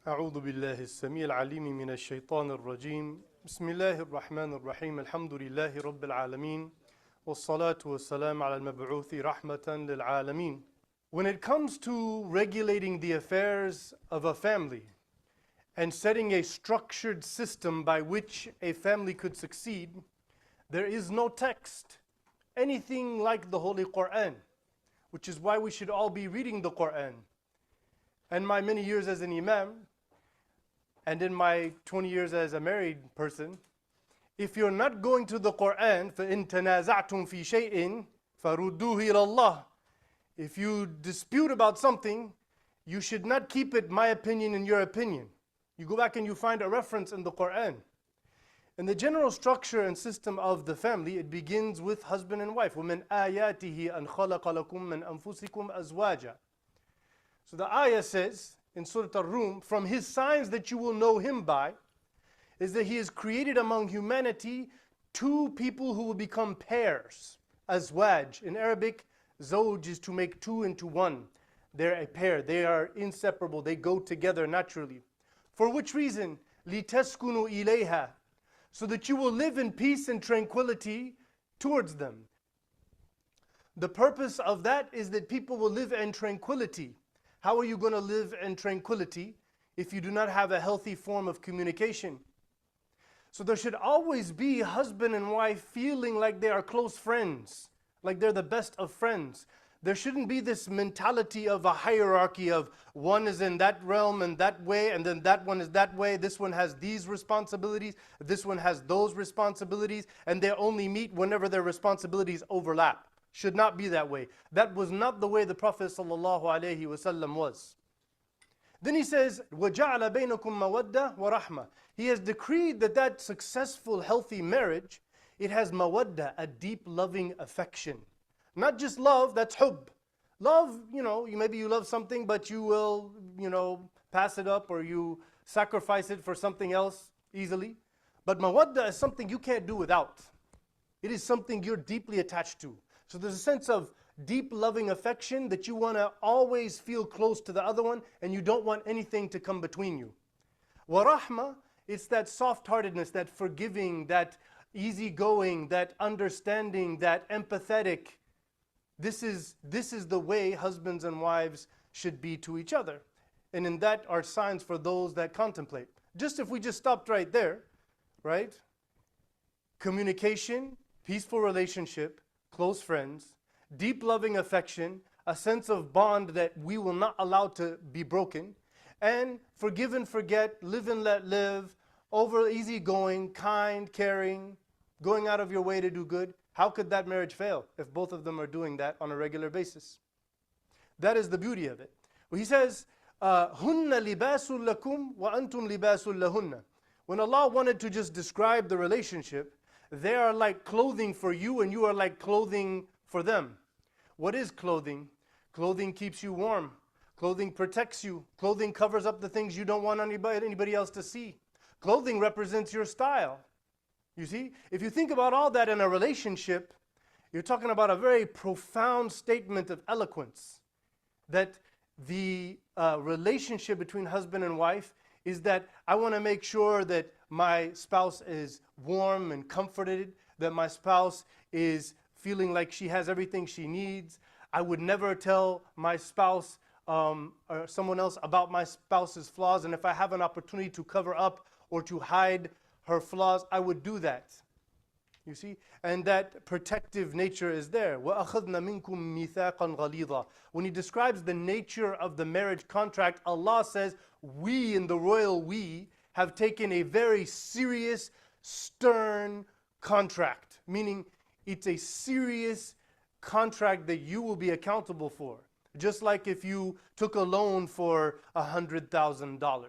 أعوذ بالله السميع العليم من الشيطان الرجيم بسم الله الرحمن الرحيم الحمد لله رب العالمين والصلاة والسلام على المبعوث رحمة للعالمين. When it comes to regulating the affairs of a family and setting a structured system by which a family could succeed, there is no text, anything like the Holy Quran, which is why we should all be reading the Quran. And my many years as an Imam, and in my 20 years as a married person, if you're not going to the Quran, فَإِن تَنَازَعْتُمْ فِي شَيْءٍ فَرُدُّوهُ إِلَى اللَّهِ. If you dispute about something, you should not keep it my opinion and your opinion. You go back and you find a reference in the Quran. In the general structure and system of the family, it begins with husband and wife. وَمِنْ آيَاتِهِ أَنْ خَلَقَ لَكُم مِّنْ أَنفُسِكُمْ أَزْوَاجًا. So the ayah says in Surah Ar-Rum, from his signs that you will know him by, is that he has created among humanity two people who will become pairs. Azwaj. In Arabic, zawj is to make two into one. They're a pair. They are inseparable. They go together naturally. For which reason? لِتَسْكُنُوا إِلَيْهَا. So that you will live in peace and tranquility towards them. The purpose of that is that people will live in tranquility. How are you going to live in tranquility if you do not have a healthy form of communication? So there should always be husband and wife feeling like they are close friends, like they're the best of friends. There shouldn't be this mentality of a hierarchy of one is in that realm and that way, and then that one is that way. This one has these responsibilities, this one has those responsibilities, and they only meet whenever their responsibilities overlap. Should not be that way. That was not the way the Prophet ﷺ was. Then he says, وَجَعَلَ بَيْنَكُمْ مَوَدَّةً وَرَحْمَةً. He has decreed that successful, healthy marriage, it has mawadda, a deep loving affection. Not just love, that's hubb. Love, maybe you love something, but you will, pass it up or you sacrifice it for something else easily. But mawadda is something you can't do without. It is something you're deeply attached to. So there's a sense of deep loving affection that you want to always feel close to the other one and you don't want anything to come between you. Wa-rahma, it's that soft-heartedness, that forgiving, that easygoing, that understanding, that empathetic. This is the way husbands and wives should be to each other. And in that are signs for those that contemplate. Just if we just stopped right there, right? Communication, peaceful relationship, close friends, deep loving affection, a sense of bond that we will not allow to be broken, and forgive and forget, live and let live, over easygoing, kind, caring, going out of your way to do good. How could that marriage fail if both of them are doing that on a regular basis? That is the beauty of it. Well, he says, هُنَّ لِبَاسٌ لَكُمْ وَأَنْتُمْ لِبَاسٌ لَهُنَّ. When Allah wanted to just describe the relationship, they are like clothing for you and you are like clothing for them. What is clothing? Clothing keeps you warm. Clothing protects you. Clothing covers up the things you don't want anybody else to see. Clothing represents your style. You see? If you think about all that in a relationship, you're talking about a very profound statement of eloquence. That the relationship between husband and wife is that I want to make sure that my spouse is warm and comforted, that my spouse is feeling like she has everything she needs. I would never tell my spouse or someone else about my spouse's flaws, and if I have an opportunity to cover up or to hide her flaws, I would do that. You see? And that protective nature is there. وَأَخَذْنَ مِنْكُمْ مِيثَاقًا غَلِيظًا. When he describes the nature of the marriage contract, Allah says, we in the royal we have taken a very serious, stern contract. Meaning, it's a serious contract that you will be accountable for. Just like if you took a loan for $100,000.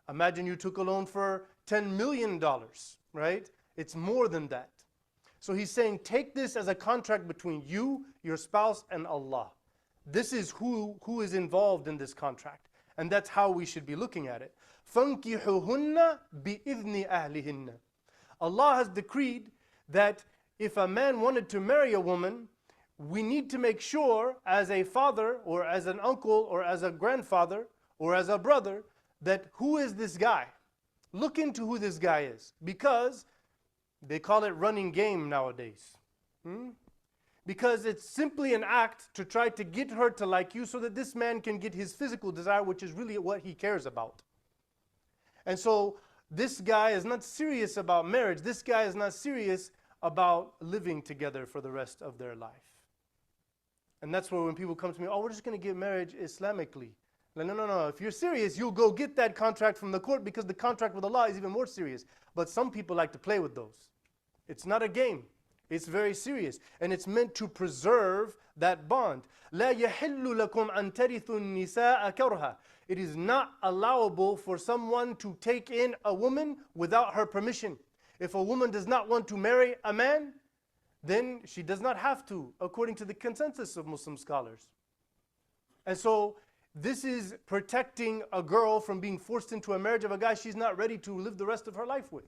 Imagine you took a loan for $10 million, right? It's more than that. So he's saying, take this as a contract between you, your spouse, and Allah. This is who is involved in this contract. And that's how we should be looking at it. فَانْكِحُهُنَّ بِإِذْنِ أَهْلِهِنَّ. Allah has decreed that if a man wanted to marry a woman, we need to make sure as a father or as an uncle or as a grandfather or as a brother that who is this guy? Look into who this guy is, because they call it running game nowadays. Because it's simply an act to try to get her to like you so that this man can get his physical desire, which is really what he cares about. And so this guy is not serious about marriage. This guy is not serious about living together for the rest of their life. And that's where when people come to me, oh, we're just going to get married Islamically. Like, no. If you're serious, you'll go get that contract from the court, because the contract with Allah is even more serious. But some people like to play with those. It's not a game. It's very serious. And it's meant to preserve that bond. لا يحل لكم أن ترثوا النساء كرها. It is not allowable for someone to take in a woman without her permission. If a woman does not want to marry a man, then she does not have to, according to the consensus of Muslim scholars. And so this is protecting a girl from being forced into a marriage of a guy she's not ready to live the rest of her life with.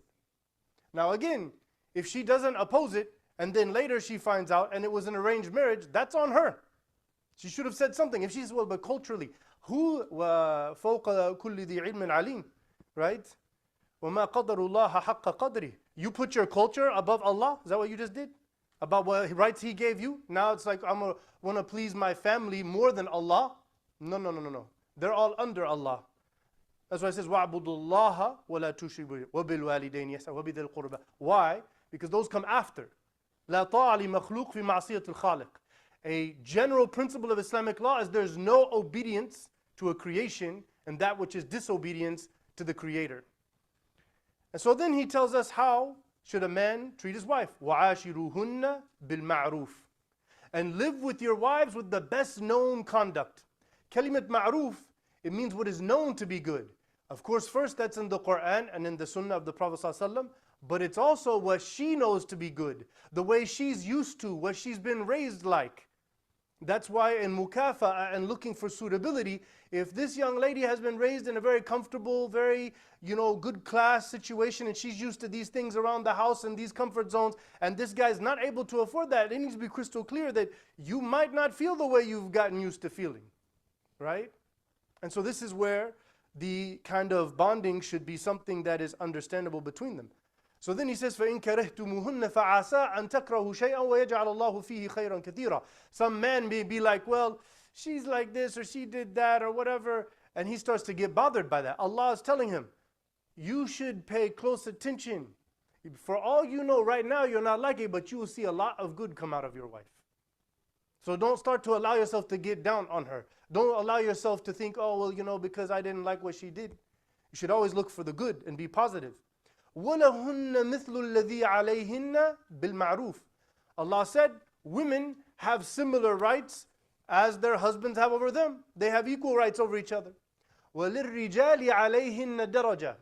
Now again, if she doesn't oppose it, and then later she finds out and it was an arranged marriage, that's on her. She should have said something. If she says, well, but culturally, who فوق كل ذي علم عليم, right? وما قدر الله حق قدره. You put your culture above Allah? Is that what you just did? About what rights He gave you? Now it's like, I want to please my family more than Allah? No. They're all under Allah. That's why it says, وَعْبُدُوا اللَّهَ وَلَا تُشْرِكُوا وَبِالْوَالِدَيْنِ إِحْسَانًا وَبِذِي الْقُرْبَى. Why? Because those come after. لا طاعة لمخلوق في معصية الخالق. A general principle of Islamic law is there's no obedience to a creation and that which is disobedience to the Creator. And so then he tells us how should a man treat his wife. وَعَاشِرُوهُنَّ بِالْمَعْرُوفِ. And live with your wives with the best known conduct. Kalimat ma'roof, it means what is known to be good. Of course, first that's in the Quran and in the Sunnah of the Prophet ﷺ, but it's also what she knows to be good, the way she's used to, what she's been raised like. That's why in mukafa'a and looking for suitability, if this young lady has been raised in a very comfortable, very, good class situation, and she's used to these things around the house and these comfort zones, and this guy's not able to afford that, it needs to be crystal clear that you might not feel the way you've gotten used to feeling, right? And so this is where the kind of bonding should be something that is understandable between them. So then he says, فَإِن كَرِهْتُمُهُنَّ فَعَسَىٰ أَن تَكْرَهُ شَيْئًا وَيَجْعَلَ اللَّهُ فِيهِ خَيْرًا كَثِيرًا. Some man may be like, well, she's like this or she did that or whatever, and he starts to get bothered by that. Allah is telling him, you should pay close attention. For all you know right now, you're not like it, but you will see a lot of good come out of your wife. So don't start to allow yourself to get down on her. Don't allow yourself to think, oh, well, because I didn't like what she did. You should always look for the good and be positive. وَلَهُنَّ مِثْلُ الَّذِي عَلَيْهِنَّ بِالْمَعْرُوفِ. Allah said, women have similar rights as their husbands have over them. They have equal rights over each other. وَلِلْرِجَالِ عَلَيْهِنَّ دَرَجَةً.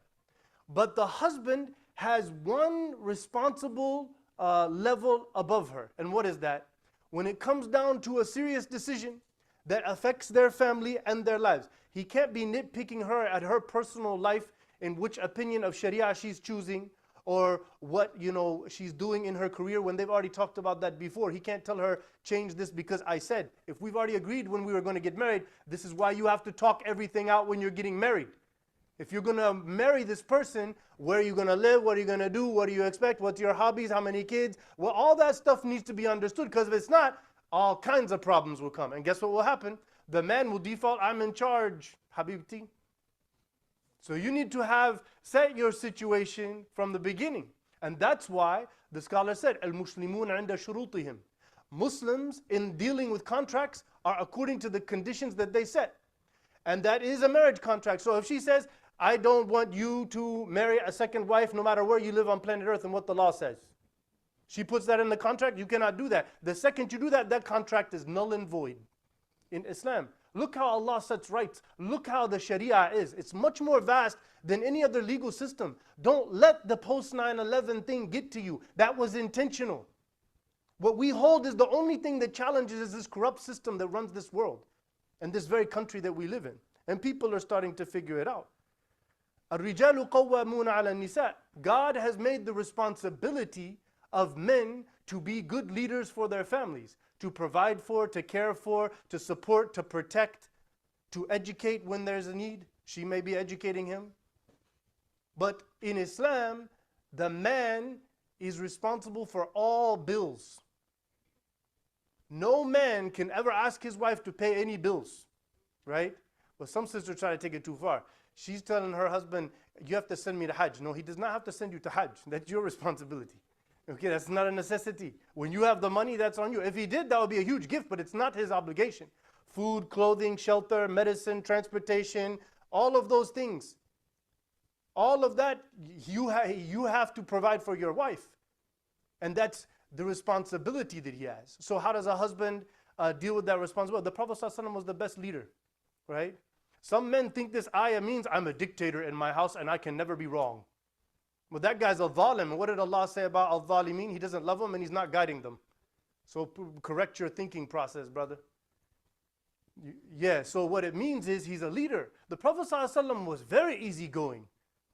But the husband has one responsible level above her. And what is that? When it comes down to a serious decision that affects their family and their lives, he can't be nitpicking her at her personal life, in which opinion of Sharia she's choosing, or what she's doing in her career, when they've already talked about that before. He can't tell her, change this because I said. If we've already agreed when we were going to get married, this is why you have to talk everything out when you're getting married. If you're going to marry this person, where are you going to live? What are you going to do? What do you expect? What's your hobbies? How many kids? Well, all that stuff needs to be understood, because if it's not, all kinds of problems will come. And guess what will happen? The man will default, I'm in charge, Habibti. So you need to have set your situation from the beginning. And that's why the scholar said, Al-Muslimun عند شروطهم. Muslims in dealing with contracts are according to the conditions that they set. And that is a marriage contract. So if she says, I don't want you to marry a second wife no matter where you live on planet Earth and what the law says. She puts that in the contract, you cannot do that. The second you do that, that contract is null and void in Islam. Look how Allah sets rights. Look how the Sharia is. It's much more vast than any other legal system. Don't let the post 9/11 thing get to you. That was intentional. What we hold is the only thing that challenges is this corrupt system that runs this world and this very country that we live in. And people are starting to figure it out. الرِّجَالُ قَوَّامُونَ عَلَى النِّسَاءِ. God has made the responsibility of men to be good leaders for their families, to provide for, to care for, to support, to protect, to educate when there's a need. She may be educating him. But in Islam, the man is responsible for all bills. No man can ever ask his wife to pay any bills, right? But some sisters try to take it too far. She's telling her husband, you have to send me to Hajj. No, he does not have to send you to Hajj. That's your responsibility. Okay, that's not a necessity. When you have the money, that's on you. If he did, that would be a huge gift, but it's not his obligation. Food, clothing, shelter, medicine, transportation, all of those things. All of that, you have to provide for your wife. And that's the responsibility that he has. So how does a husband deal with that responsibility? The Prophet ﷺ was the best leader, right? Some men think this ayah means I'm a dictator in my house and I can never be wrong. Well, that guy's a zalim. And what did Allah say about al-zalimeen? He doesn't love them and he's not guiding them. So correct your thinking process, brother. Yeah, so what it means is he's a leader. The Prophet ﷺ was very easygoing.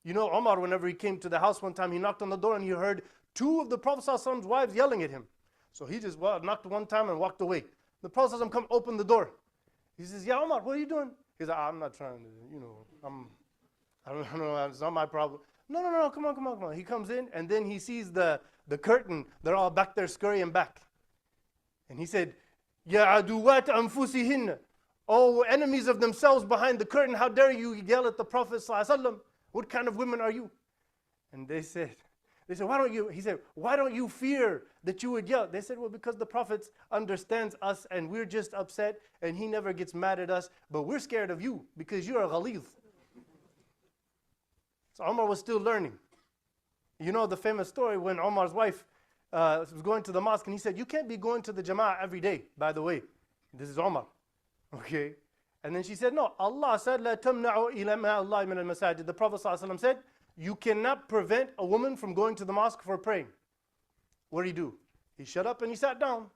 You know, Umar, whenever he came to the house one time, he knocked on the door and he heard two of the Prophet ﷺ's wives yelling at him. So he just knocked one time and walked away. The Prophet ﷺ come open the door. He says, "Ya Umar, what are you doing?" He said, "I'm not trying to, I don't know, it's not my problem." No, come on. He comes in and then he sees the curtain. They're all back there scurrying back. And he said, "Ya aduwat anfusihin." Oh, enemies of themselves behind the curtain, how dare you yell at the Prophet ﷺ? What kind of women are you? And they said, why don't you? He said, why don't you fear that you would yell? They said, well, because the Prophet understands us and we're just upset and he never gets mad at us, but we're scared of you because you're a ghalidh. So Umar was still learning. You know the famous story when Umar's wife was going to the mosque and he said, you can't be going to the jama'ah every day, by the way. This is Umar. Okay. And then she said, no, Allah said, "La tamna'u ilama Allah min al-masajid." The Prophet ﷺ said, you cannot prevent a woman from going to the mosque for praying. What did he do? He shut up and he sat down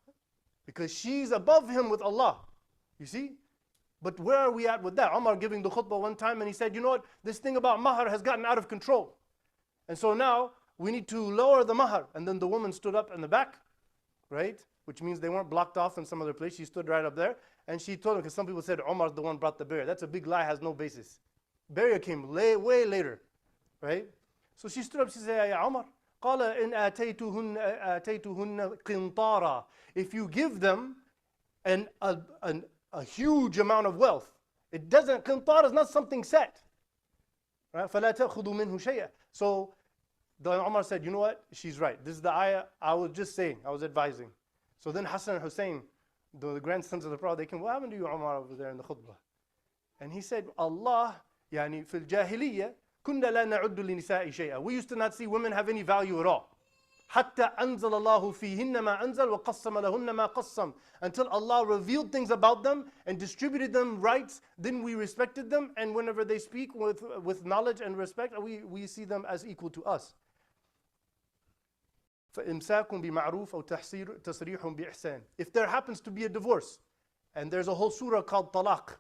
because she's above him with Allah. You see? But where are we at with that? Umar giving the khutbah one time and he said, you know what? This thing about mahar has gotten out of control. And so now we need to lower the mahar. And then the woman stood up in the back, right? Which means they weren't blocked off in some other place. She stood right up there. And she told him, because some people said Umar's the one brought the barrier. That's a big lie, has no basis. Barrier came way later, right? So she stood up, she said, Ya Umar, قال إن آتيتهن قنطارا. If you give them a huge amount of wealth, it doesn't, qintar is not something set. Right? فلا تأخذوا منه شيئا. So the Umar said, you know what? She's right. This is the ayah I was just saying, I was advising. So then Hassan and Hussein, the grandsons of the Prophet, they came, what happened to you, Umar, over there in the khutbah? And he said, Allah, يعني في الجاهلية كنا لا نعد للنساء شيئا. We used to not see women have any value at all. حتى أنزل الله فيهن ما أنزل وقسم لهن ما قسم. Until Allah revealed things about them and distributed them rights, then we respected them. And whenever they speak with knowledge and respect, we see them as equal to us. فإمساك بمعروف أو تسريح بإحسان. If there happens to be a divorce, and there's a whole surah called Talaq,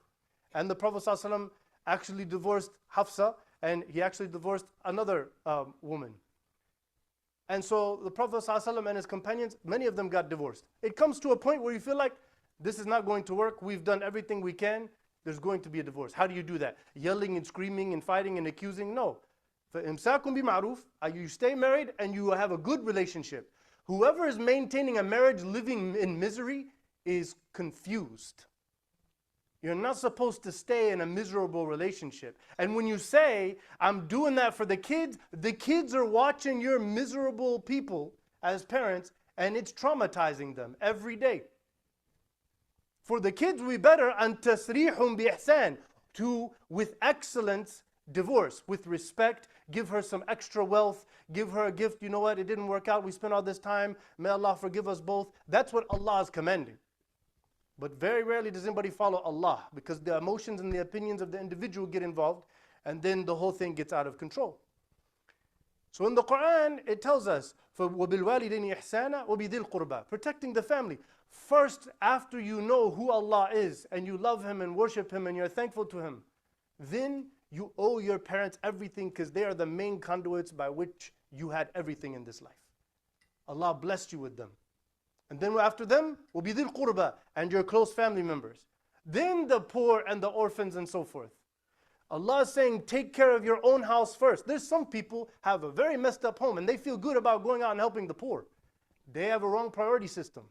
and the Prophet ﷺ actually divorced Hafsa, and he actually divorced another woman. And so the Prophet ﷺ and his companions, many of them got divorced. It comes to a point where you feel like, this is not going to work, we've done everything we can, there's going to be a divorce. How do you do that? Yelling and screaming and fighting and accusing? No. فَإِمْسَاكٌ بِمَعْرُوفٍ. You stay married and you have a good relationship. Whoever is maintaining a marriage living in misery is confused. You're not supposed to stay in a miserable relationship. And when you say, I'm doing that for the kids are watching your miserable people as parents, and it's traumatizing them every day. For the kids, we better أَن تَسْرِيحٌ بِإِحْسَانٍ, to, with excellence, divorce, with respect, give her some extra wealth, give her a gift. You know what, it didn't work out, we spent all this time, may Allah forgive us both. That's what Allah is commanding. But very rarely does anybody follow Allah, because the emotions and the opinions of the individual get involved, and then the whole thing gets out of control. So in the Quran, it tells us, وَبِالْوَالِدَيْنِ إِحْسَانًا وَبِذِي الْقُرْبَى, protecting the family. First, after you know who Allah is, and you love Him and worship Him, and you're thankful to Him, then you owe your parents everything, because they are the main conduits by which you had everything in this life. Allah blessed you with them. And then after them, وَبِذِي الْقُرْبَى, and your close family members. Then the poor and the orphans and so forth. Allah is saying, take care of your own house first. There's some people have a very messed up home and they feel good about going out and helping the poor. They have a wrong priority system.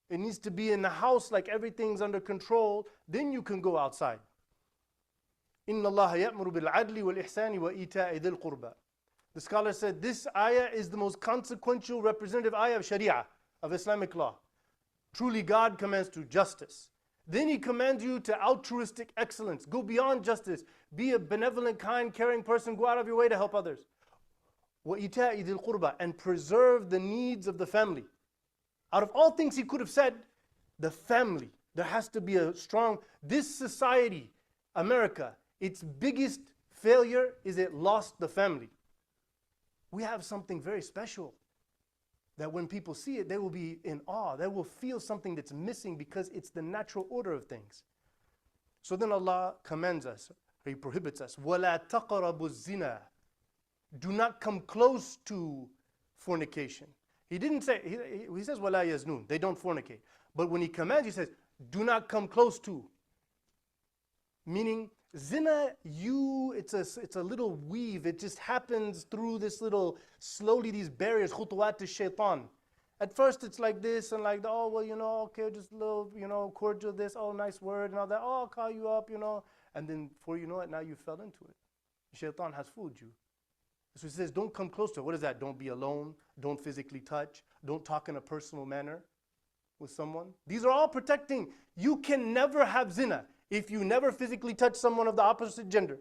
It needs to be in the house like everything's under control. Then you can go outside. Inna Allah ya'muru bil adli wal ihsani wa ita'i dhil qurba. The scholar said this ayah is the most consequential representative ayah of Sharia, of Islamic law. Truly God commands to justice. Then He commands you to altruistic excellence. Go beyond justice. Be a benevolent, kind, caring person. Go out of your way to help others. وَإِيتَاءِ ذِي الْقُرْبَى, and preserve the needs of the family. Out of all things He could have said, the family. There has to be a strong, this society, America, its biggest failure is it lost the family. We have something very special that when people see it, they will be in awe. They will feel something that's missing because it's the natural order of things. So then Allah commands us, He prohibits us, وَلَا تَقْرَبُوا الزِّنَا. Do not come close to fornication. He didn't say, he says, وَلَا يَزْنُونَ. They don't fornicate. But when He commands, He says, do not come close to. Meaning, zina, it's a little weave. It just happens through this little, slowly these barriers, khutuwat al-shaytan. At first it's like this and like, oh, well, okay, just a little, cordial this, oh, nice word and all that. Oh, I'll call you up, And then before you know it, now you fell into it. Shaitan has fooled you. So He says, don't come close to it. What is that? Don't be alone. Don't physically touch. Don't talk in a personal manner with someone. These are all protecting. You can never have zina if you never physically touch someone of the opposite gender,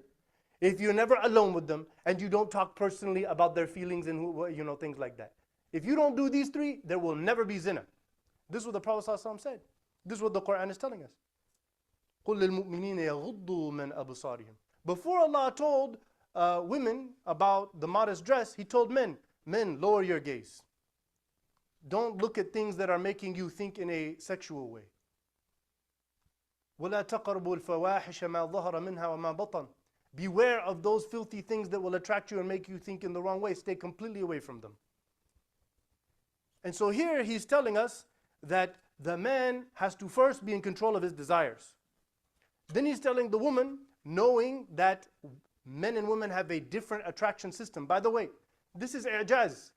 if you're never alone with them, and you don't talk personally about their feelings and things like that. If you don't do these three, there will never be zina. This is what the Prophet ﷺ said. This is what the Quran is telling us. قُلْ لِلْمُؤْمِنِينَ يَغُضُّوا مِنْ أَبْصَارِهِمْ. Before Allah told women about the modest dress, He told men, lower your gaze. Don't look at things that are making you think in a sexual way. وَلَا تَقْرَبُوا الْفَوَاحِشَ مَا ظَهَرَ مِنْهَا وَمَا بَطَنَ. Beware of those filthy things that will attract you and make you think in the wrong way. Stay completely away from them. And so here He's telling us that the man has to first be in control of his desires. Then He's telling the woman, knowing that men and women have a different attraction system. By the way, this is i'jaz.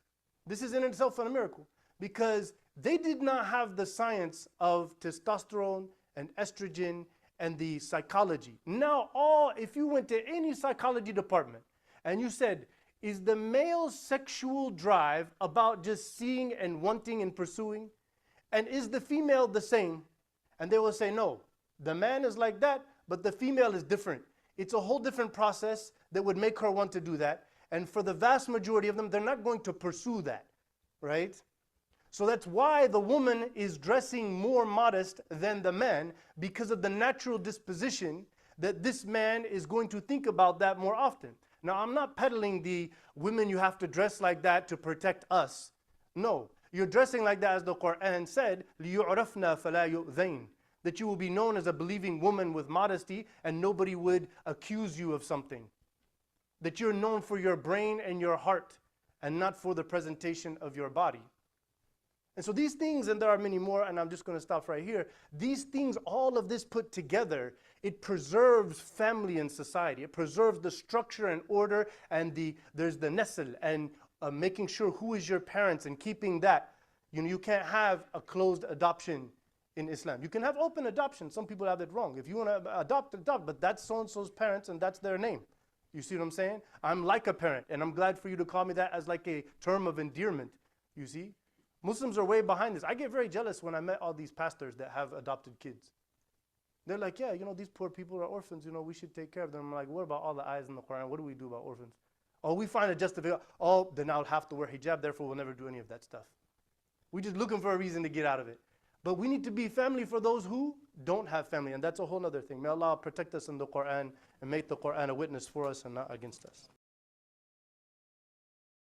This is in itself a miracle. Because they did not have the science of testosterone and estrogen and the psychology. Now, if you went to any psychology department and you said, is the male sexual drive about just seeing and wanting and pursuing? And is the female the same? And they will say, no, the man is like that, but the female is different. It's a whole different process that would make her want to do that. And for the vast majority of them, they're not going to pursue that, right? So that's why the woman is dressing more modest than the man, because of the natural disposition that this man is going to think about that more often. Now, I'm not peddling the women, you have to dress like that to protect us. No, you're dressing like that, as the Quran said, لِيُعْرَفْنَا فَلَا يُؤْذَيْنَ. That you will be known as a believing woman with modesty and nobody would accuse you of something. That you're known for your brain and your heart and not for the presentation of your body. And so these things, and there are many more, and I'm just going to stop right here. These things, all of this put together, it preserves family and society. It preserves the structure and order, and there's the nasl, and making sure who is your parents and keeping that. You can't have a closed adoption in Islam. You can have open adoption. Some people have it wrong. If you want to adopt, but that's so-and-so's parents and that's their name. You see what I'm saying? I'm like a parent, and I'm glad for you to call me that as like a term of endearment. You see? Muslims are way behind this. I get very jealous when I met all these pastors that have adopted kids. They're like, yeah, these poor people are orphans, we should take care of them. I'm like, what about all the ayahs in the Quran? What do we do about orphans? Oh, we find a justification. Oh, then I'll have to wear hijab, therefore we'll never do any of that stuff. We're just looking for a reason to get out of it. But we need to be family for those who don't have family, and that's a whole other thing. May Allah protect us in the Quran and make the Quran a witness for us and not against us.